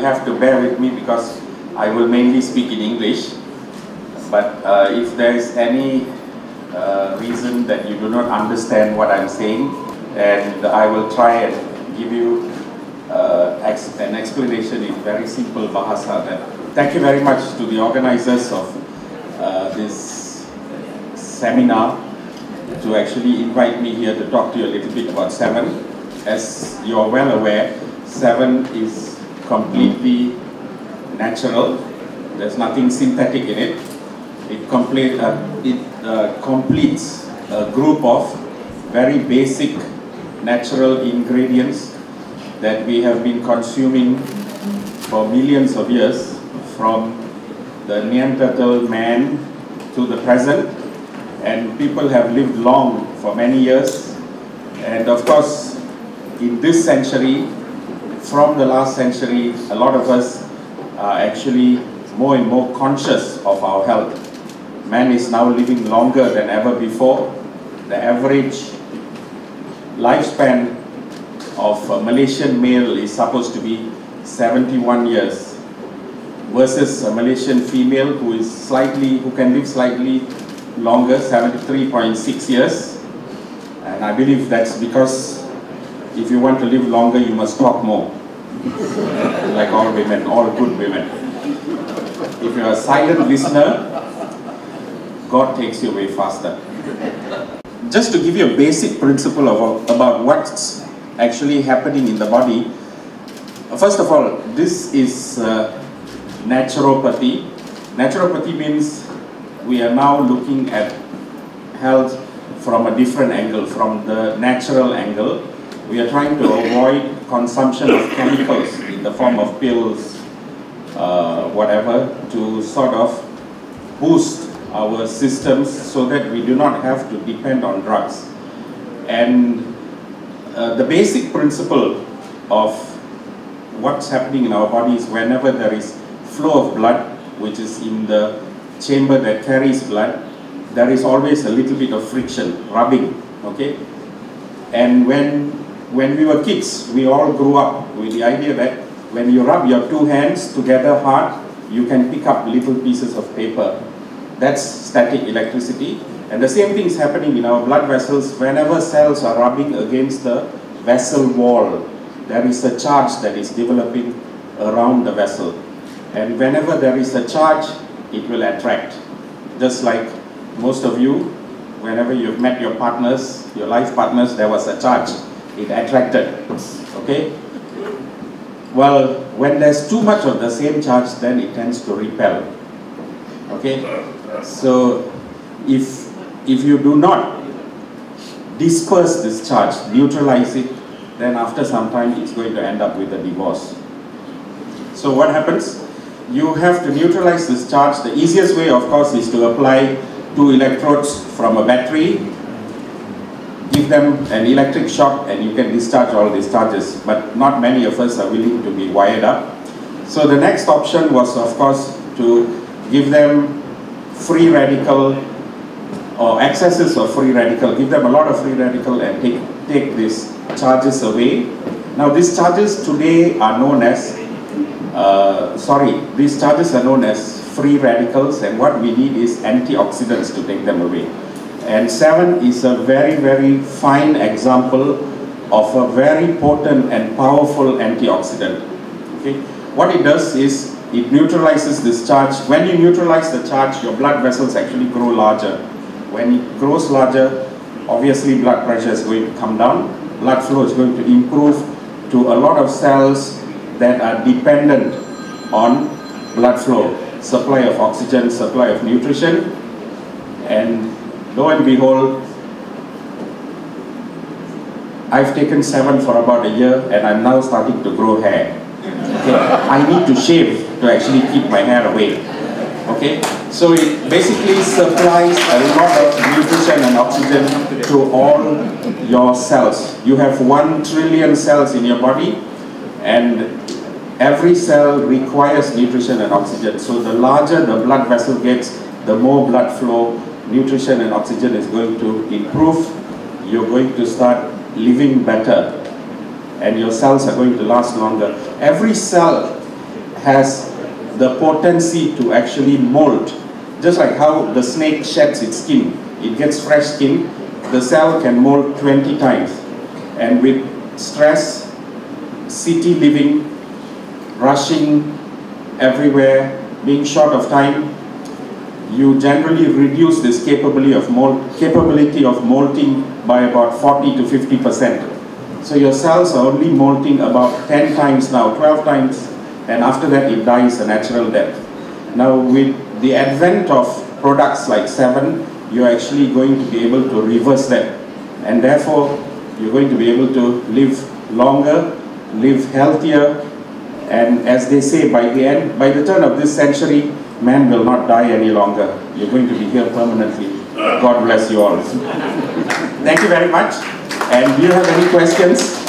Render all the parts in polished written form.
have to bear with me because I will mainly speak in English. But if there is any reason that you do not understand what I'm saying, and I will try and give you an explanation in very simple Bahasa. Thank you very much to the organizers of this seminar to actually invite me here to talk to you a little bit about Se7en. As you are well aware, Se7en is completely natural. There's nothing synthetic in it. It completes a group of very basic natural ingredients that we have been consuming for millions of years, from the Neanderthal man to the present, and people have lived long for many years. And of course, in this century, from the last century, a lot of us are actually more and more conscious of our health. Man is now living longer than ever before. The average lifespan of a Malaysian male is supposed to be 71 years versus a Malaysian female who can live slightly longer, 73.6 years. And I believe that's because if you want to live longer, you must talk more. Like all women, all good women. If you're a silent listener, God takes you away faster. Just to give you a basic principle about what's actually happening in the body. First of all, this is naturopathy. Naturopathy means we are now looking at health from a different angle, from the natural angle. We are trying to avoid consumption of chemicals in the form of pills, whatever, to sort of boost our systems so that we do not have to depend on drugs. And the basic principle of what's happening in our body is whenever there is flow of blood, which is in the chamber that carries blood, there is always a little bit of friction, rubbing, okay? And when we were kids, we all grew up with the idea that when you rub your two hands together hard, you can pick up little pieces of paper. That's static electricity. And the same thing is happening in our blood vessels. Whenever cells are rubbing against the vessel wall, there is a charge that is developing around the vessel. And whenever there is a charge, it will attract. Just like most of you, whenever you've met your partners, your life partners, there was a charge. It attracted, okay? Well, when there's too much of the same charge, then it tends to repel, okay? So, if you do not disperse this charge, neutralize it, then after some time it's going to end up with a divorce. So what happens? You have to neutralize this charge. The easiest way, of course, is to apply 2 electrodes from a battery, give them an electric shock, and you can discharge all these charges. But not many of us are willing to be wired up. So the next option was, of course, to give them free radical or excesses of free radical, give them a lot of free radical and take these charges away. Now these charges today are known as, these charges are known as free radicals, and what we need is antioxidants to take them away. And Se7en is a very, very fine example of a very potent and powerful antioxidant. Okay? What it does is, it neutralizes this charge. When you neutralize the charge, your blood vessels actually grow larger. When it grows larger, obviously blood pressure is going to come down, blood flow is going to improve to a lot of cells that are dependent on blood flow, supply of oxygen, supply of nutrition, and lo and behold, I've taken Se7en for about a year and I'm now starting to grow hair. Okay? I need to shave to actually keep my hair away. Okay? So it basically supplies a lot of nutrition and oxygen to all your cells. You have 1 trillion cells in your body, and every cell requires nutrition and oxygen. So the larger the blood vessel gets, the more blood flow, nutrition and oxygen is going to improve. You're going to start living better, and your cells are going to last longer. Every cell has the potency to actually molt. Just like how the snake sheds its skin, it gets fresh skin, the cell can molt 20 times. And with stress, city living, rushing everywhere, being short of time, you generally reduce this capability of molting by about 40 to 50%. So your cells are only molting about 10 times now, 12 times, and after that it dies a natural death. Now with the advent of products like Se7en, you're actually going to be able to reverse that, and therefore you're going to be able to live longer, live healthier, and as they say, by the turn of this century, man will not die any longer. You're going to be here permanently. God bless you all. Thank you very much. And do you have any questions?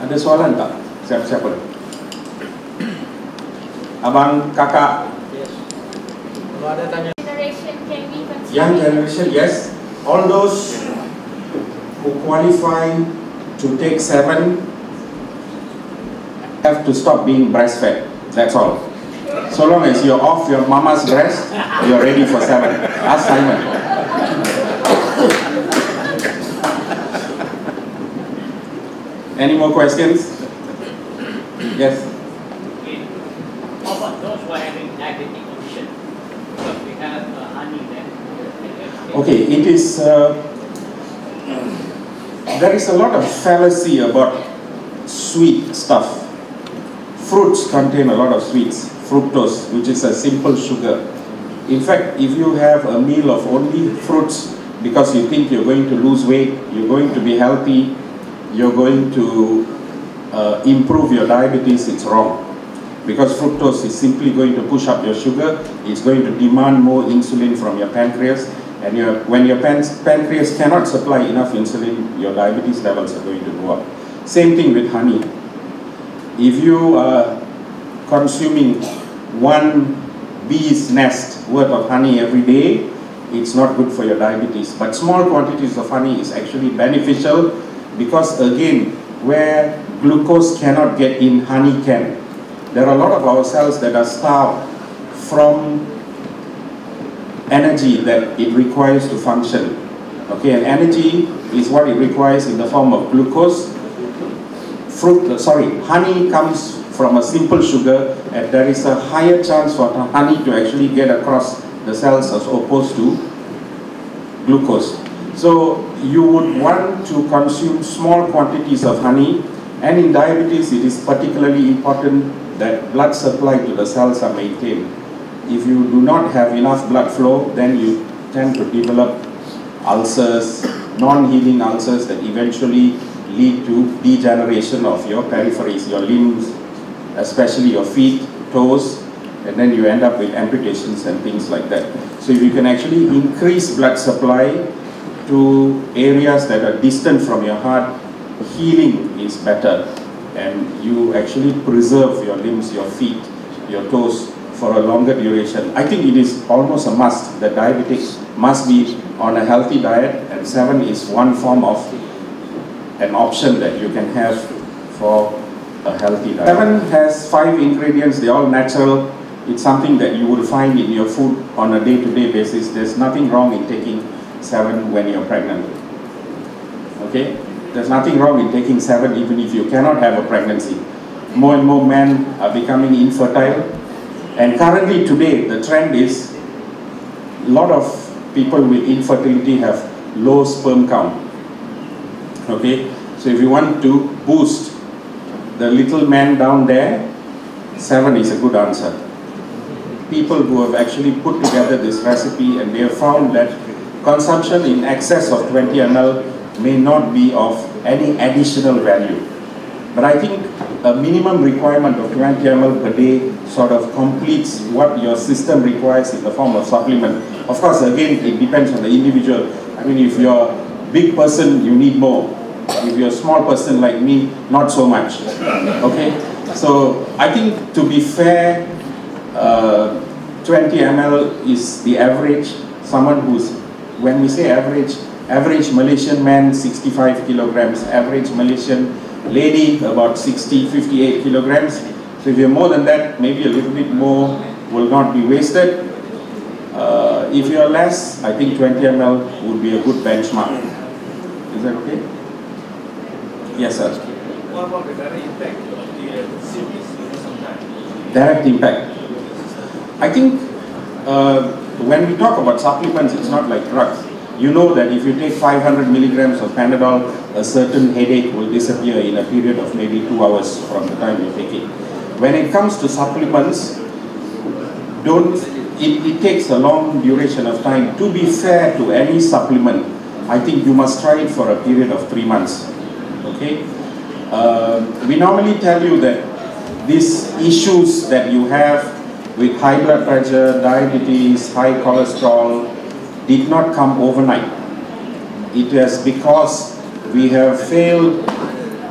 Ada soalan tak? Siapa? Abang, kakak. Yes. Kalau ada tanya. Generation can be considered. Young generation, yes. All those who qualify to take Se7en have to stop being breastfed. That's all. So long as you're off your mama's breast, you're ready for Se7en. Ask Simon. Any more questions? Yes. How about those who are having diabetic condition? Because we have honey there. Okay, it is. There is a lot of fallacy about sweet stuff. Fruits contain a lot of sweets, fructose, which is a simple sugar. In fact, if you have a meal of only fruits because you think you're going to lose weight, you're going to be healthy, you're going to improve your diabetes, it's wrong. Because fructose is simply going to push up your sugar, it's going to demand more insulin from your pancreas, and when your pancreas cannot supply enough insulin, your diabetes levels are going to go up. Same thing with honey. If you are consuming one bee's nest worth of honey every day, it's not good for your diabetes. But small quantities of honey is actually beneficial because, again, where glucose cannot get in, honey can. There are a lot of our cells that are starved from energy that it requires to function. Okay, and energy is what it requires in the form of glucose. Honey comes from a simple sugar, and there is a higher chance for honey to actually get across the cells as opposed to glucose. So you would want to consume small quantities of honey, and in diabetes it is particularly important that blood supply to the cells are maintained. If you do not have enough blood flow, then you tend to develop ulcers, non-healing ulcers that eventually lead to degeneration of your peripheries, your limbs, especially your feet, toes, and then you end up with amputations and things like that. So if you can actually increase blood supply to areas that are distant from your heart, healing is better, and you actually preserve your limbs, your feet, your toes for a longer duration. I think it is almost a must that diabetics must be on a healthy diet, and Se7en is one form of an option that you can have for a healthy diet. Se7en has 5 ingredients, they're all natural. It's something that you will find in your food on a day-to-day basis. There's nothing wrong in taking Se7en when you're pregnant. Okay? There's nothing wrong in taking Se7en even if you cannot have a pregnancy. More and more men are becoming infertile. And currently today, the trend is a lot of people with infertility have low sperm count. Okay? So if you want to boost the little man down there, Se7en is a good answer. People who have actually put together this recipe, and they have found that consumption in excess of 20 ml may not be of any additional value. But I think a minimum requirement of 20 ml per day sort of completes what your system requires in the form of supplement. Of course, again, it depends on the individual. I mean, if you're a big person, you need more. If you're a small person like me, not so much. Okay? So I think, to be fair, 20 ml is the average. Someone who's, when we say average, average Malaysian man 65 kilograms, average Malaysian lady about 60, 58 kilograms. So if you're more than that, maybe a little bit more will not be wasted. If you're less, I think 20 ml would be a good benchmark. Is that okay? Yes, sir. What about the direct impact of the series sometimes? Direct impact. I think when we talk about supplements, it's not like drugs. You know that if you take 500 milligrams of Panadol, a certain headache will disappear in a period of maybe 2 hours from the time you take it. When it comes to supplements, it takes a long duration of time. To be fair to any supplement, I think you must try it for a period of 3 months. Okay? We normally tell you that these issues that you have with high blood pressure, diabetes, high cholesterol, did not come overnight. It is because we have failed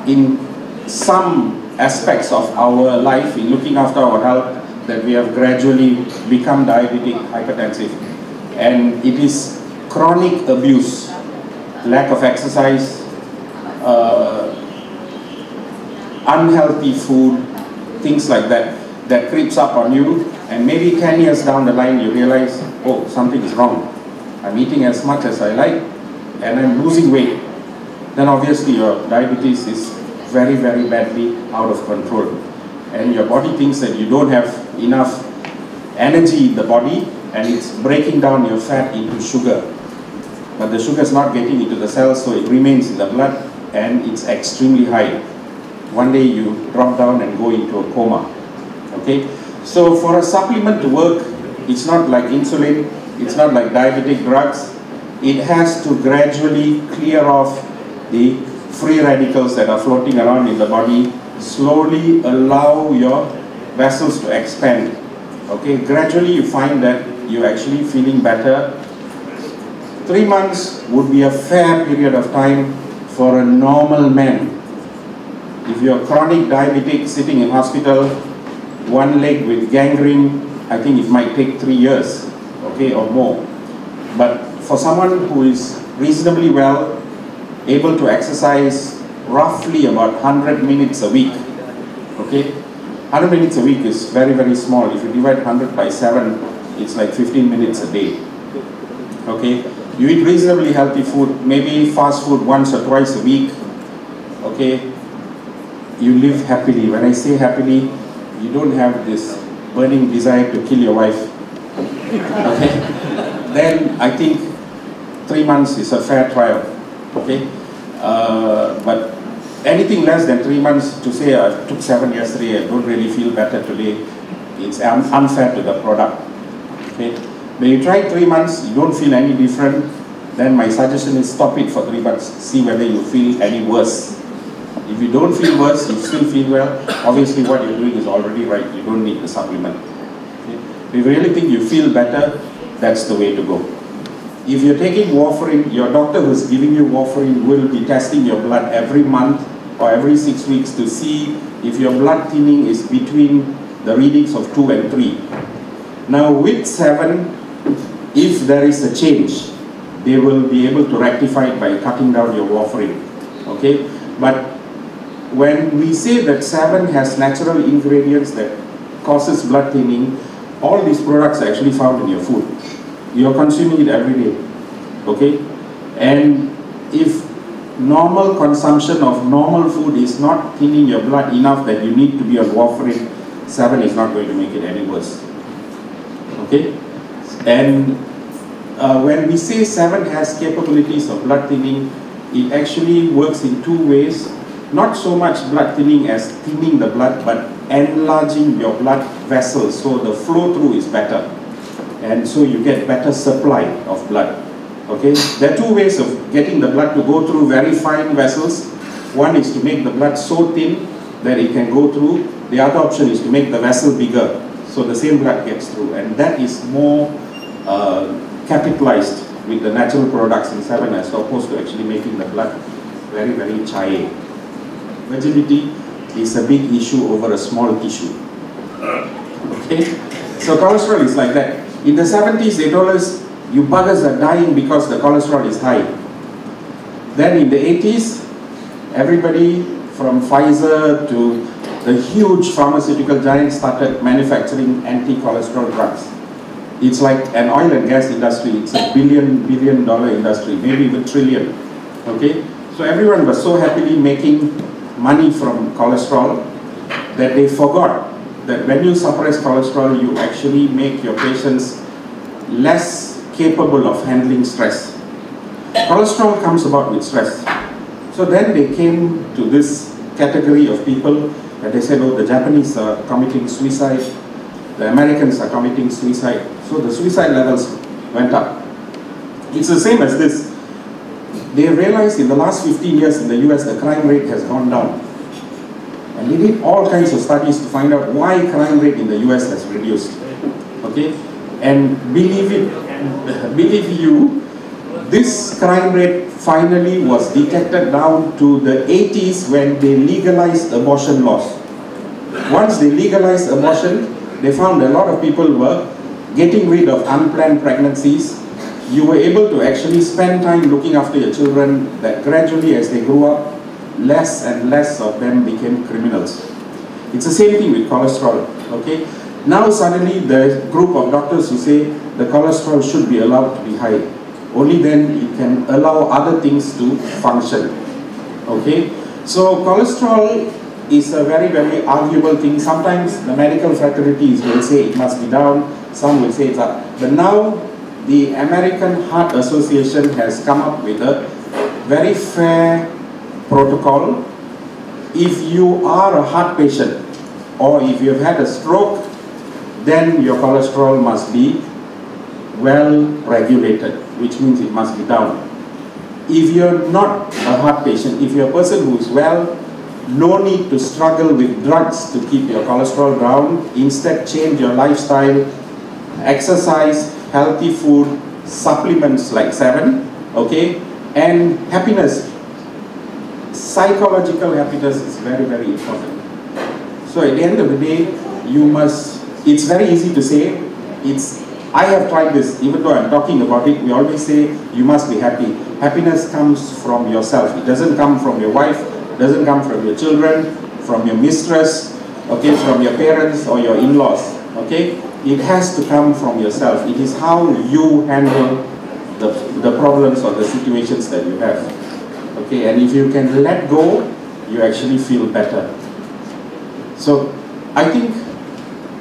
in some aspects of our life in looking after our health, that we have gradually become diabetic, hypertensive. And it is chronic abuse, lack of exercise, unhealthy food, things like that, that creeps up on you. And maybe 10 years down the line you realize, oh, something is wrong. I'm eating as much as I like and I'm losing weight. Then obviously your diabetes is very, very badly out of control. And your body thinks that you don't have enough energy in the body and it's breaking down your fat into sugar. But the sugar is not getting into the cells, so it remains in the blood and it's extremely high. One day you drop down and go into a coma. Okay? So for a supplement to work, it's not like insulin, it's not like diabetic drugs. It has to gradually clear off the free radicals that are floating around in the body, slowly allow your vessels to expand. Okay, gradually you find that you're actually feeling better. 3 months would be a fair period of time for a normal man. If you're chronic diabetic sitting in hospital, one leg with gangrene, I think it might take 3 years, okay, or more. But for someone who is reasonably well, able to exercise roughly about 100 minutes a week, okay? 100 minutes a week is very, very small. If you divide 100 by 7, it's like 15 minutes a day, okay? You eat reasonably healthy food, maybe fast food once or twice a week, okay? You live happily. When I say happily, you don't have this burning desire to kill your wife, okay? Then I think 3 months is a fair trial, okay? But anything less than 3 months, to say I took 7 yesterday, I don't really feel better today, it's unfair to the product, okay? When you try 3 months, you don't feel any different, then my suggestion is stop it for 3 months, see whether you feel any worse. If you don't feel worse, you still feel well, obviously what you're doing is already right, you don't need the supplement. Okay? If you really think you feel better, that's the way to go. If you're taking warfarin, your doctor who's giving you warfarin will be testing your blood every month or every 6 weeks to see if your blood thinning is between the readings of 2 and 3. Now with 7, if there is a change, they will be able to rectify it by cutting down your warfarin. Okay? But when we say that 7 has natural ingredients that causes blood thinning, all these products are actually found in your food. You're consuming it every day, okay? And if normal consumption of normal food is not thinning your blood enough that you need to be on warfarin, 7 is not going to make it any worse, okay? And when we say 7 has capabilities of blood thinning, it actually works in 2 ways. Not so much blood thinning as thinning the blood, but enlarging your blood vessels so the flow through is better. And so you get better supply of blood, okay? There are 2 ways of getting the blood to go through very fine vessels. One is to make the blood so thin that it can go through. The other option is to make the vessel bigger, so the same blood gets through. And that is more capitalized with the natural products in 7 as opposed to actually making the blood very, very chaye. Virginity is a big issue over a small tissue, okay? So cholesterol is like that. In the 70s, they told us, you buggers are dying because the cholesterol is high. Then in the 80s, everybody from Pfizer to the huge pharmaceutical giants started manufacturing anti-cholesterol drugs. It's like an oil and gas industry. It's a billion dollar industry, maybe even trillion. Okay, so everyone was so happily making money from cholesterol that they forgot that when you suppress cholesterol, you actually make your patients less capable of handling stress. Cholesterol comes about with stress. So then they came to this category of people and they said, oh, the Japanese are committing suicide, the Americans are committing suicide. So the suicide levels went up. It's the same as this. They realized in the last 15 years in the US, the crime rate has gone down. And they did all kinds of studies to find out why crime rate in the US has reduced. Okay? And believe you, this crime rate finally was detected down to the 80s when they legalized abortion laws. Once they legalized abortion, they found a lot of people were getting rid of unplanned pregnancies. You were able to actually spend time looking after your children, that gradually as they grew up, less and less of them became criminals. It's the same thing with cholesterol, okay? Now suddenly the group of doctors who say the cholesterol should be allowed to be high. Only then it can allow other things to function, okay? So cholesterol is a very arguable thing. Sometimes the medical fraternities will say it must be down, some will say it's up. But now the American Heart Association has come up with a very fair protocol. If you are a heart patient or if you've had a stroke, then your cholesterol must be well regulated, which means it must be down. If you're not a heart patient, if you're a person who is well, no need to struggle with drugs to keep your cholesterol down. Instead, change your lifestyle, exercise, healthy food, supplements like Se7en, okay, and happiness. Psychological happiness is very important. So at the end of the day, you must, it's very easy to say, I have tried this, even though I'm talking about it, we always say you must be happy. Happiness comes from yourself. It doesn't come from your wife, it doesn't come from your children, from your mistress, okay, from your parents or your in-laws, okay? It has to come from yourself. It is how you handle the problems or the situations that you have. Okay, and if you can let go, you actually feel better. So I think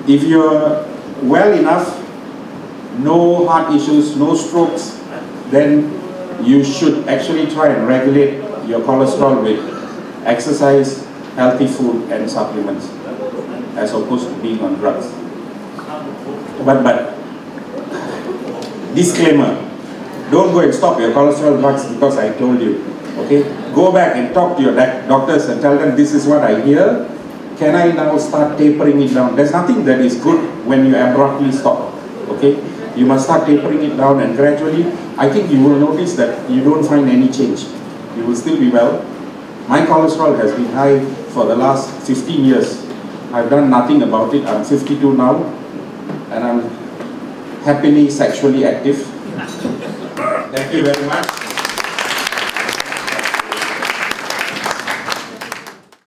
if you're well enough, no heart issues, no strokes, then you should actually try and regulate your cholesterol with exercise, healthy food and supplements, as opposed to being on drugs. But disclaimer, don't go and stop your cholesterol drugs because I told you. Okay, go back and talk to your doctors and tell them this is what I hear. Can I now start tapering it down? There's nothing that is good when you abruptly stop. Okay, you must start tapering it down, and gradually, I think you will notice that you don't find any change. You will still be well. My cholesterol has been high for the last 15 years. I've done nothing about it. I'm 52 now, and I'm happily sexually active. Thank you very much.